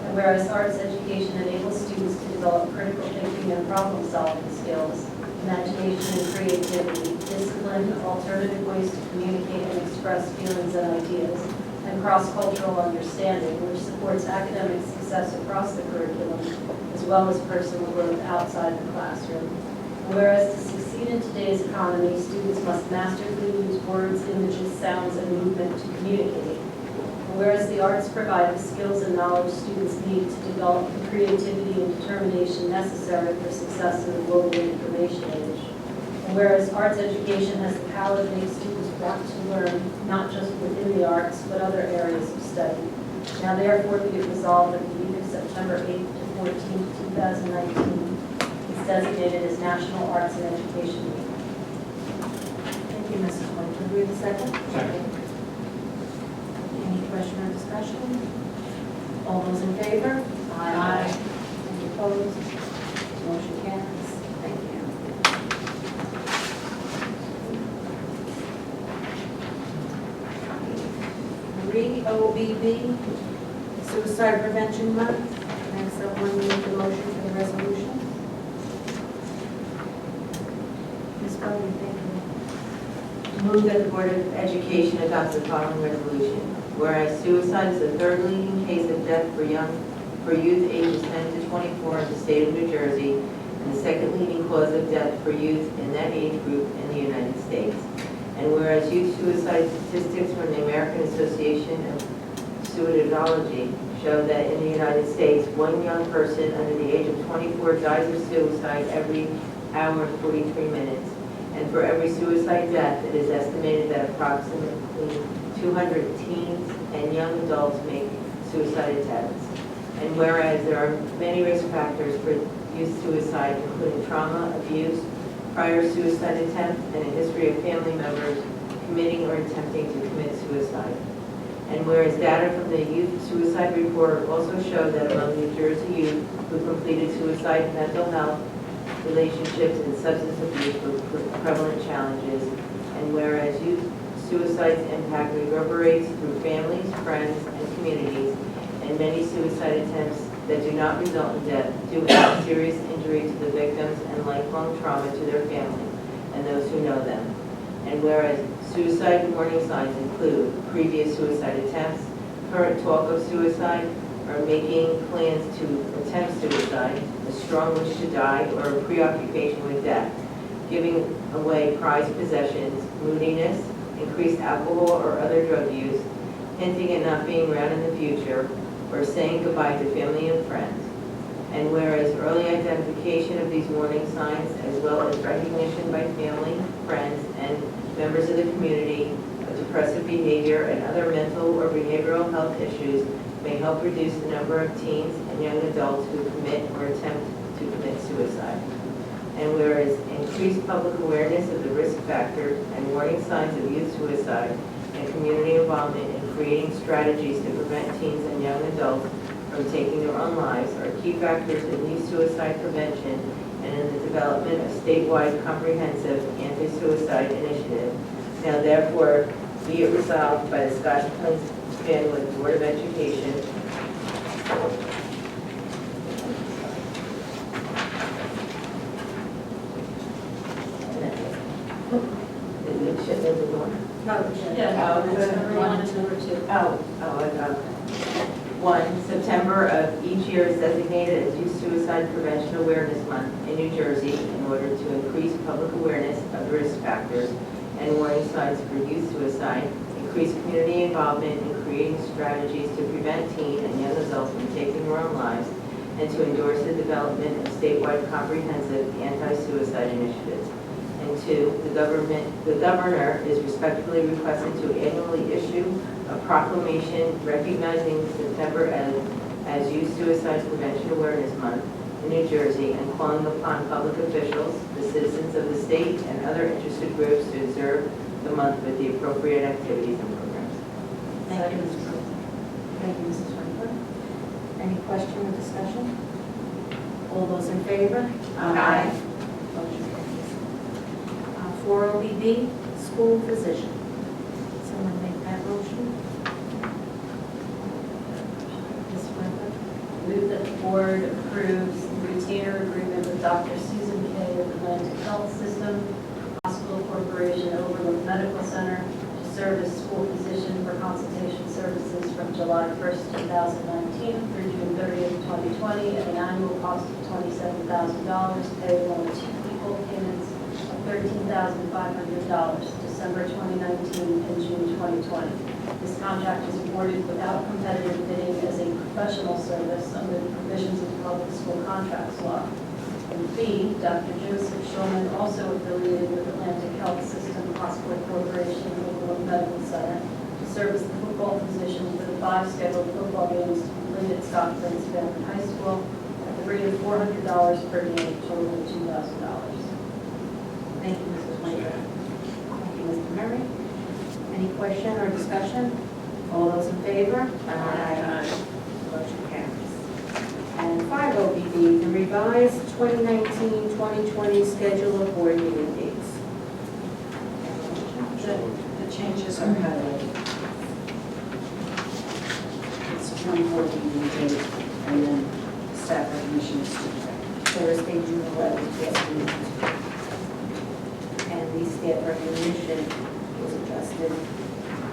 And whereas arts education enables students to develop critical thinking and problem-solving skills, imagination and creativity, discipline, alternative ways to communicate and express feelings and ideas, and cross-cultural understanding, which supports academic success across the curriculum, as well as personal growth outside the classroom. And whereas to succeed in today's economy, students must masterfully use words, images, sounds, and movement to communicate. And whereas the arts provide the skills and knowledge students need to develop the creativity and determination necessary for success in the global information age. And whereas arts education has the power to make students want to learn, not just within the arts, but other areas of study. Now therefore be it resolved that the week of September 8th to 14th, 2019 is designated as National Arts and Education Week. Thank you, Mrs. Winsberg. Do we have a second? Second. Any question or discussion? All those in favor? Aye. Any opposed? Motion carries. Thank you. 3 OBB, Suicide Prevention Month. Next, someone need the motion for the resolution? Ms. Bowden, thank you. Move that the Board of Education adopts the following resolution. Whereas suicide is the third leading case of death for youth ages 10 to 24 in the state of New Jersey, and the second leading cause of death for youth in that age group in the United States. And whereas youth suicide statistics from the American Association of Suicidology show that in the United States, one young person under the age of 24 dies of suicide every hour and 43 minutes. And for every suicide death, it is estimated that approximately 200 teens and young adults make suicide attempts. And whereas there are many risk factors for youth suicide, including trauma, abuse, prior suicide attempt, and a history of family members committing or attempting to commit suicide. And whereas data from the Youth Suicide Report also show that among New Jersey youth who completed suicide, mental health, relationships, and substance abuse were prevalent challenges. And whereas youth suicide's impact reverberates through families, friends, and communities, and many suicide attempts that do not result in death do have serious injury to the victims and lifelong trauma to their family and those who know them. And whereas suicide warning signs include previous suicide attempts, current talk of suicide, or making plans to attempt suicide, a strong wish to die, or a preoccupation with death, giving away prized possessions, moodiness, increased alcohol or other drug use, hinting at not being around in the future, or saying goodbye to family and friends. And whereas early identification of these warning signs, as well as recognition by family, friends, and members of the community of depressive behavior and other mental or behavioral health issues may help reduce the number of teens and young adults who commit or attempt to commit suicide. And whereas increased public awareness of the risk factors and warning signs of youth suicide and community involvement in creating strategies to prevent teens and young adults from taking their own lives are key factors in youth suicide prevention and in the development of statewide comprehensive anti-suicide initiative. Now therefore, be it resolved by the Scotch Plains Family Board of Education One, September of each year is designated as Youth Suicide Prevention Awareness Month in New Jersey in order to increase public awareness of the risk factors and warning signs for youth suicide, increase community involvement in creating strategies to prevent teen and young adults from taking their own lives, and to endorse the development of statewide comprehensive anti-suicide initiatives. And two, the governor is respectfully requested to annually issue a proclamation recognizing September as Youth Suicide Prevention Awareness Month in New Jersey and calling upon public officials, the citizens of the state, and other interested groups to observe the month with the appropriate activities and programs. Thank you, Mrs. President. Thank you, Mrs. Franklin. Any question or discussion? All those in favor? Aye. Motion carries. 4OBB, school physician. Someone make that motion? Ms. Franklin? Move that the board approves the retainer agreement with Dr. Susan Kay of Atlantic Health System, Hospital Corporation, Overlook Medical Center, to serve as school physician for consultation services from July 1st, 2019 through June 30th, 2020, at an annual cost of $27,000 payable in 2 equal payments of $13,500, December 2019 and June 2020. This contract is awarded without competitive bidding as a professional service under the provisions of the Public School Contracts Law. And B, Dr. Joseph Schulman, also affiliated with Atlantic Health System Hospital Corporation Overlook Medical Center, to serve as the football physician for the 5 scheduled football games to be played at Scott Plains Family High School at the rate of $400 per game, totaling $2,000. Thank you, Mrs. Franklin. Thank you, Mr. Murray. Any question or discussion? All those in favor? Aye. Motion carries. And 5OBB, the revised 2019-2020 schedule of board meeting dates. The changes are highlighted. town board meeting date, and then staff recognition is Tuesday. Thursday, June 11th, yes, we need to. And the staff recognition was adjusted,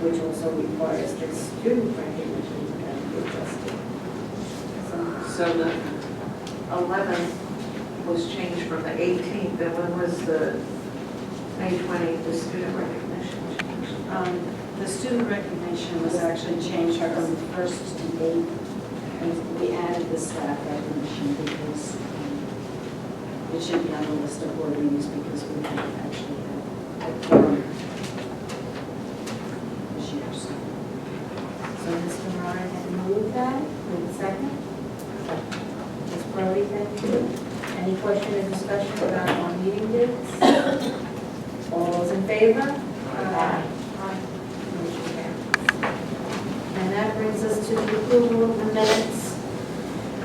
which also requires that student recognition can be adjusted. So the 11th was changed from the 18th, and when was the May 20th, the student recognition changed? The student recognition was actually changed from the 1st to 8th, and we added the staff recognition because it should be on the list of board meetings because we have actually had a quorum this year. So So Mr. Moran had moved that, with a second. Ms. Brody, thank you. Any question or discussion about our meeting dates? All those in favor? Aye. Motion carries. And that brings us to the approval of the minutes.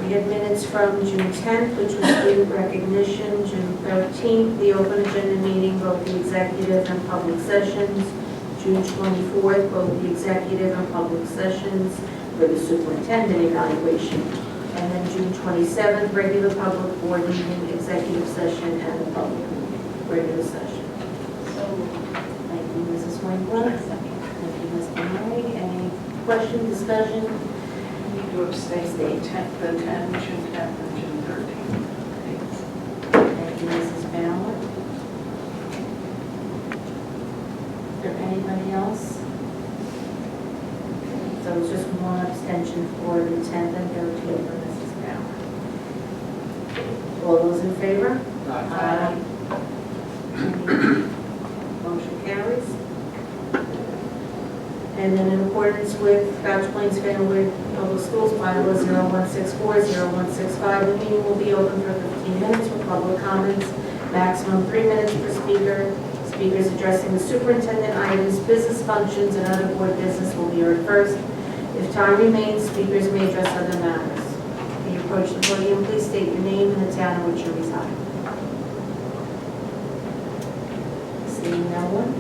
We had minutes from June 10th, which was student recognition, June 13th, the open agenda meeting, both the executive and public sessions, June 24th, both the executive and public sessions for the superintendent evaluation, and then June 27th, regular public board meeting, executive session, and the public regular session. So, Thank you, Mrs. Winkler. Thank you, Mr. Murray. Any question, discussion? Need to abstain the 10th, June 10th, and June 13th. Thank you, Mrs. Ballard. Is there anybody else? So it's just one abstention for the 10th and 13th for Mrs. Ballard. All those in favor? Aye. Motion carries. And then in accordance with Scotch Plains Family Public Schools bylaw 0164, 0165, the meeting will be open for 15 minutes for public comments, maximum 3 minutes per speaker. Speakers addressing the superintendent items, business functions, and other board business will be heard first. If time remains, speakers may address other matters. When you approach the podium, please state your name and the town in which you reside. Seeing no one?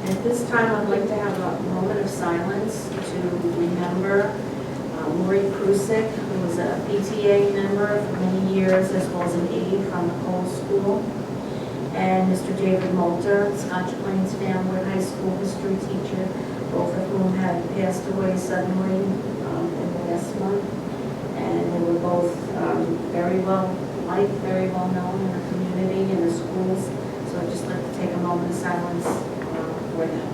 At this time, I'd like to have a moment of silence to remember Lori Prusik, who was a PTA member for many years, as well as an aide from the whole school, and Mr. David Moulter, Scotch Plains Family High School history teacher, both of whom had passed away suddenly in the last month. And they were both very well liked, very well known in the community and the schools. So I'd just like to take a moment of silence for them.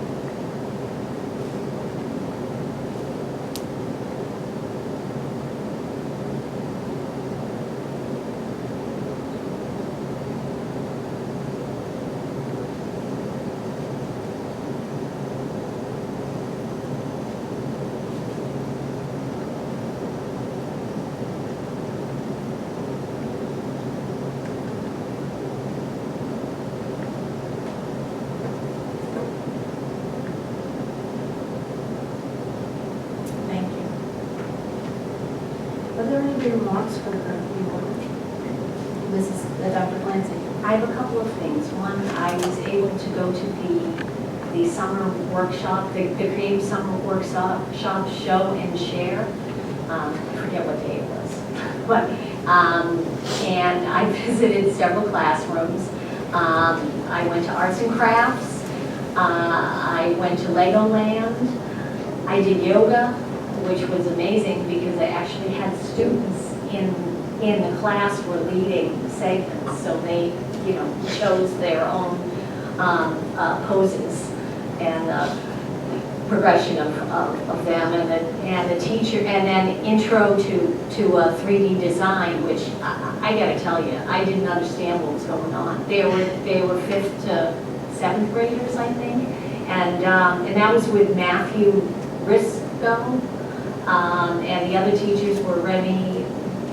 Are there any remarks for the board? Dr. Clancy? I have a couple of things. One, I was able to go to the summer workshop, the Creative Summer Workshop Show and Share. I forget what day it was. But, and I visited several classrooms. I went to Arts and Crafts. I went to Legoland. I did yoga, which was amazing because I actually had students in the class were leading segments, so they, chose their own poses and progression of them, and the teacher, and then intro to 3D design, which I got to tell you, I didn't understand what was going on. They were 5th to 7th graders, I think, and that was with Matthew Risco. And the other teachers were Remy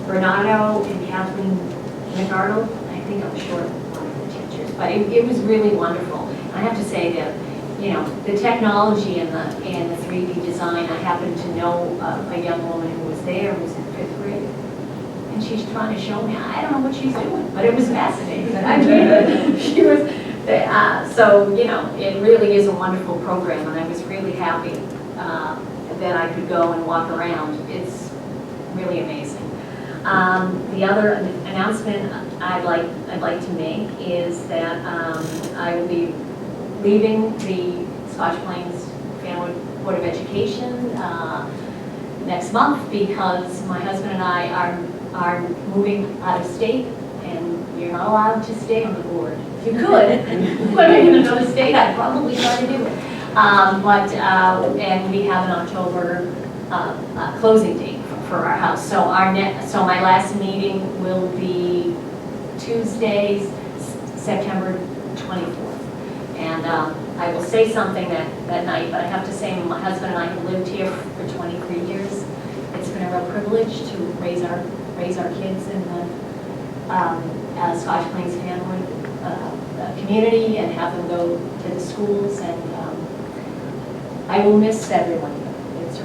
Bernardo and Kathleen McArdle. I think I'm short of one of the teachers, but it was really wonderful. I have to say that, the technology and the 3D design, I happen to know a young woman who was there, who was in 5th grade, and she's trying to show me, I don't know what she's doing, but it was fascinating. I mean, she was, so, it really is a wonderful program, and I was really happy. then I could go and walk around. It's really amazing. The other announcement I'd like to make is that I will be leaving the Scotch Plains Family Board of Education next month because my husband and I are moving out of state, and you're not allowed to stay on the board. If you could, living in another state, I'd probably try to do it. And we have an October closing date for our house. So so my last meeting will be Tuesday, September 24th. And I will say something that night, but I have to say my husband and I have lived here for 23 years. It's been a real privilege to raise our kids in the Scotch Plains family community and have them go to the schools, and I will miss everyone. It's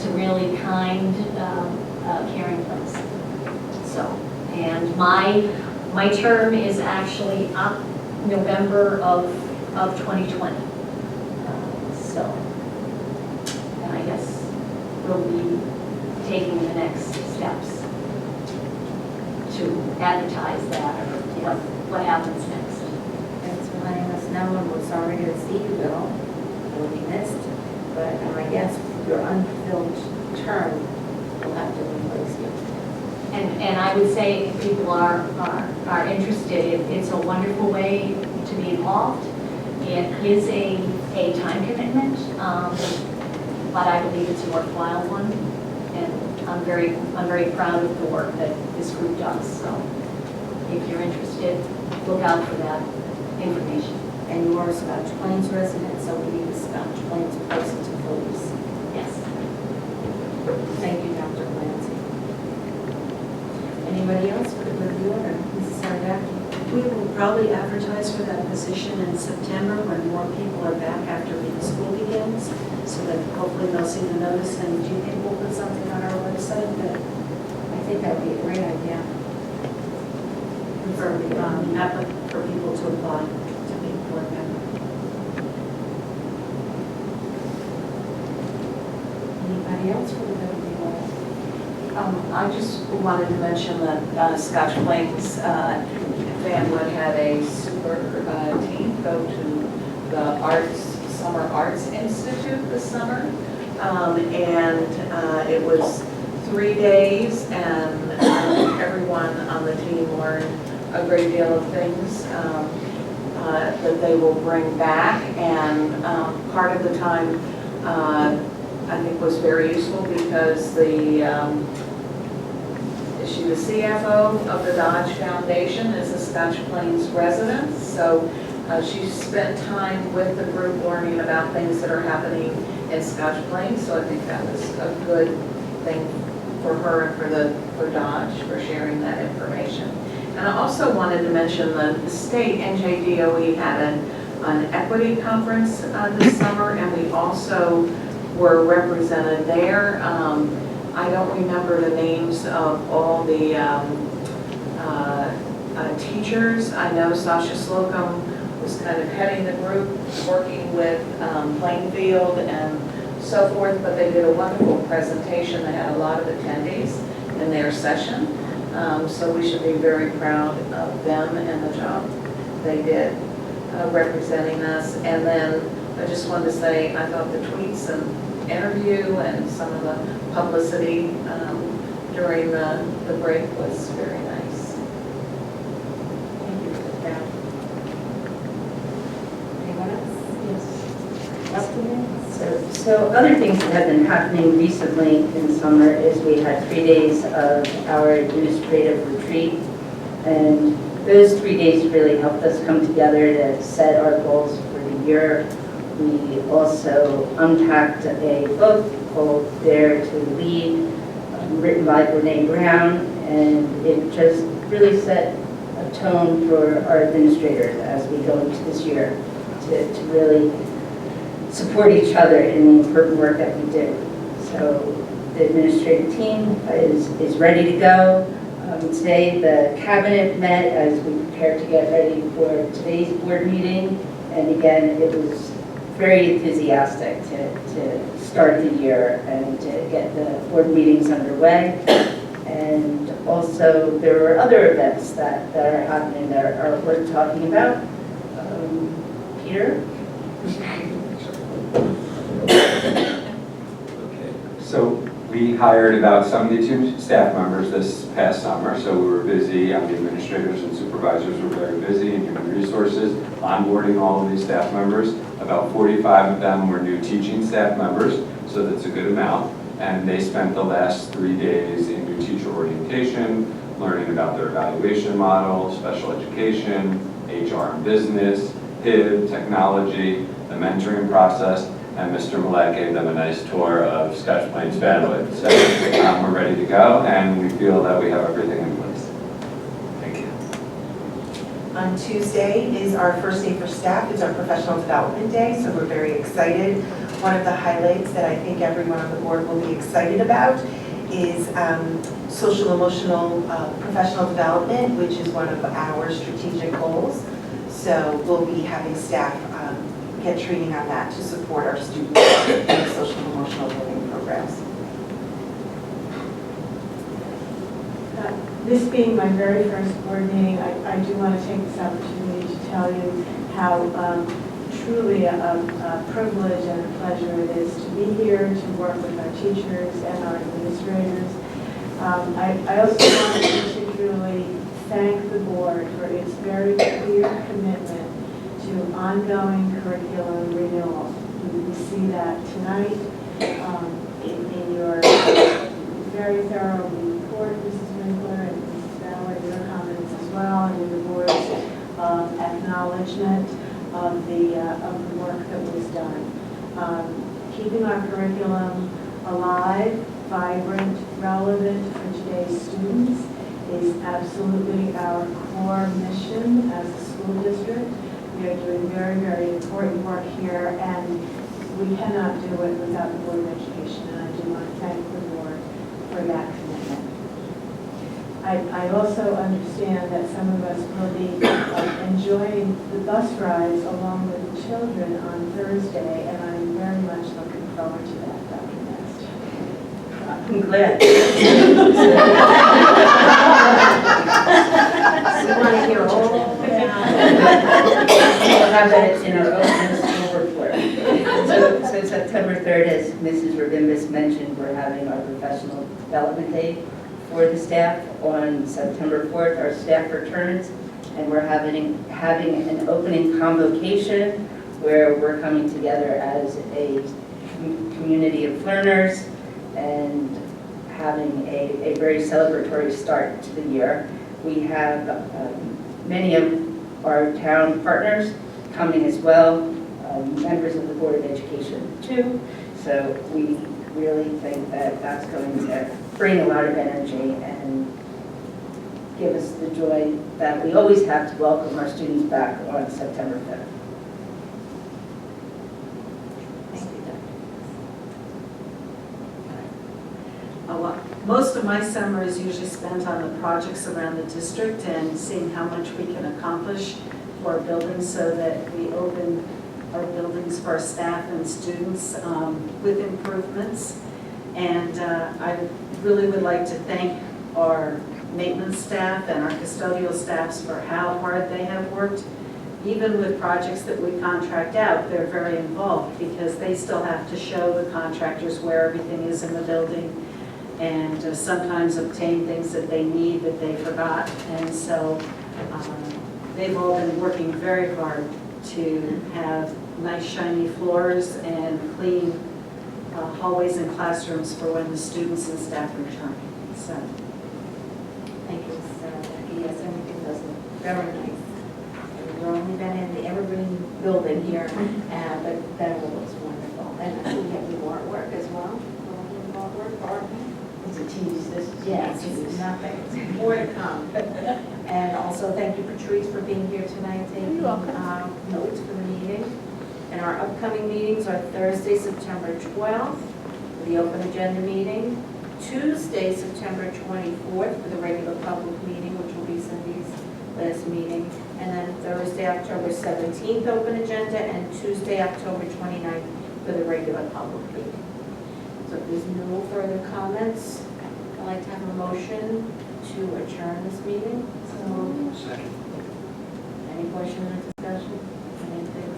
a really kind, caring place. So, and my term is actually up November of 2020. So, and I guess we'll be taking the next steps to advertise that, or what happens next. Thanks for letting us know, and we're sorry to see you go. You'll be missed, but I guess your unfilled term will have to replace you. And I would say if people are interested, it's a wonderful way to be involved. It is a time commitment, but I believe it's a worthwhile one. And I'm very proud of the work that this group does. So if you're interested, look out for that information. And you are a Scotch Plains resident, so we need a Scotch Plains person to focus. Yes. Thank you, Dr. Clancy. Anybody else for the good of the order? Mrs. Saragaki? We will probably advertise for that position in September when more people are back after the school begins, so that hopefully they'll see the notice. And do you think we'll put something on our website that I think that would be a great idea. for people to apply to be a board member? Anybody else for the good of the order? I just wanted to mention that Scotch Plains Fanwood had a super team go to the Summer Arts Institute this summer. And it was 3 days, and everyone on the team learned a great deal of things that they will bring back. And part of the time I think was very useful because she the CFO of the Dodge Foundation is a Scotch Plains resident, so she spent time with the group learning about things that are happening in Scotch Plains, so I think that was a good thing for her and for Dodge for sharing that information. And I also wanted to mention the state NJDOE had an equity conference this summer, and we also were represented there. I don't remember the names of all the teachers. I know Sasha Slocum was kind of heading the group, working with Plainfield and so forth, but they did a wonderful presentation. They had a lot of attendees in their session, so we should be very proud of them and the job they did representing us. And then I just wanted to say I thought the tweets and interview and some of the publicity during the break was very nice. Thank you for that. Anyone else? Yes. So other things that have been happening recently in summer is we had 3 days of our administrative retreat, and those 3 days really helped us come together to set our goals for the year. We also unpacked a book called Dare to Lead, written by Brene Brown, and it just really set a tone for our administrators as we go into this year to really support each other in the important work that we do. So the administrative team is ready to go. Today the cabinet met as we prepared to get ready for today's board meeting, and again it was very enthusiastic to start the year and to get the board meetings underway. And also, there are other events that are happening that are worth talking about. Peter? Okay, so we hired about 72 staff members this past summer, so we were busy. The administrators and supervisors were very busy in human resources, onboarding all of these staff members. About 45 of them were new teaching staff members, so that's a good amount. And they spent the last 3 days in new teacher orientation, learning about their evaluation model, special education, HR and business, HIB, technology, the mentoring process, and Mr. Millett gave them a nice tour of Scotch Plains Vanwood. So we're ready to go, and we feel that we have everything in place. Thank you. On Tuesday is our first day for staff. It's our professional development day, so we're very excited. One of the highlights that I think everyone on the board will be excited about is social emotional professional development, which is one of our strategic goals. So we'll be having staff get training on that to support our students in the social emotional learning programs. This being my very first board meeting, I do want to take this opportunity to tell you how truly a privilege and a pleasure it is to be here, to work with our teachers and our administrators. I also want to particularly thank the board for its very clear commitment to ongoing curriculum renewal. We see that tonight in your very thorough report, Mrs. Winkler, and Mrs. Ballard, your comments as well, and in the board's acknowledgement of the work that was done. Keeping our curriculum alive, vibrant, relevant for today's students is absolutely our core mission as a school district. We are doing very, very important work here, and we cannot do it without the Board of Education, and I do want to thank the board for that commitment. I also understand that some of us will be enjoying the bus rides along with the children on Thursday, and I'm very much looking forward to that, Dr. Nest. I'm glad. We want to hear all about We'll have that in our open school report. So September 3rd, as Mrs. Rabimbis mentioned, we're having our professional development day for the staff. On September 4th, our staff returns, and we're having an opening convocation where we're coming together as a community of learners and having a very celebratory start to the year. We have many of our town partners coming as well, members of the Board of Education too. So we really think that that's going to bring a lot of energy and give us the joy that we always have to welcome our students back on September 5th. Most of my summer is usually spent on the projects around the district and seeing how much we can accomplish for our buildings so that we open our buildings for our staff and students with improvements. And I really would like to thank our maintenance staff and our custodial staffs for how hard they have worked. Even with projects that we contract out, they're very involved because they still have to show the contractors where everything is in the building and sometimes obtain things that they need that they forgot. And so they've all been working very hard to have nice shiny floors and clean hallways and classrooms for when the students and staff return. So, Thank you, Becky. Yes, everything does look very nice. And we've only been in the Evergreen building here, but that looks wonderful. And I think we have the artwork as well. Artwork. It's a tease, this is. Yes, it's nothing, more to come. And also, thank you, Patrice, for being here tonight, taking notes for the meeting. And our upcoming meetings are Thursday, September 12th, for the open agenda meeting, Tuesday, September 24th, for the regular public meeting, which will be Cindy's last meeting. And then Thursday, October 17th, open agenda, and Tuesday, October 29th for the regular public meeting. So if there's no further comments, I'd like to have a motion to adjourn this meeting. So, Second. any questions or discussion? Anything?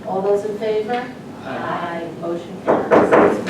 So, all those in favor? Aye. Motion carries.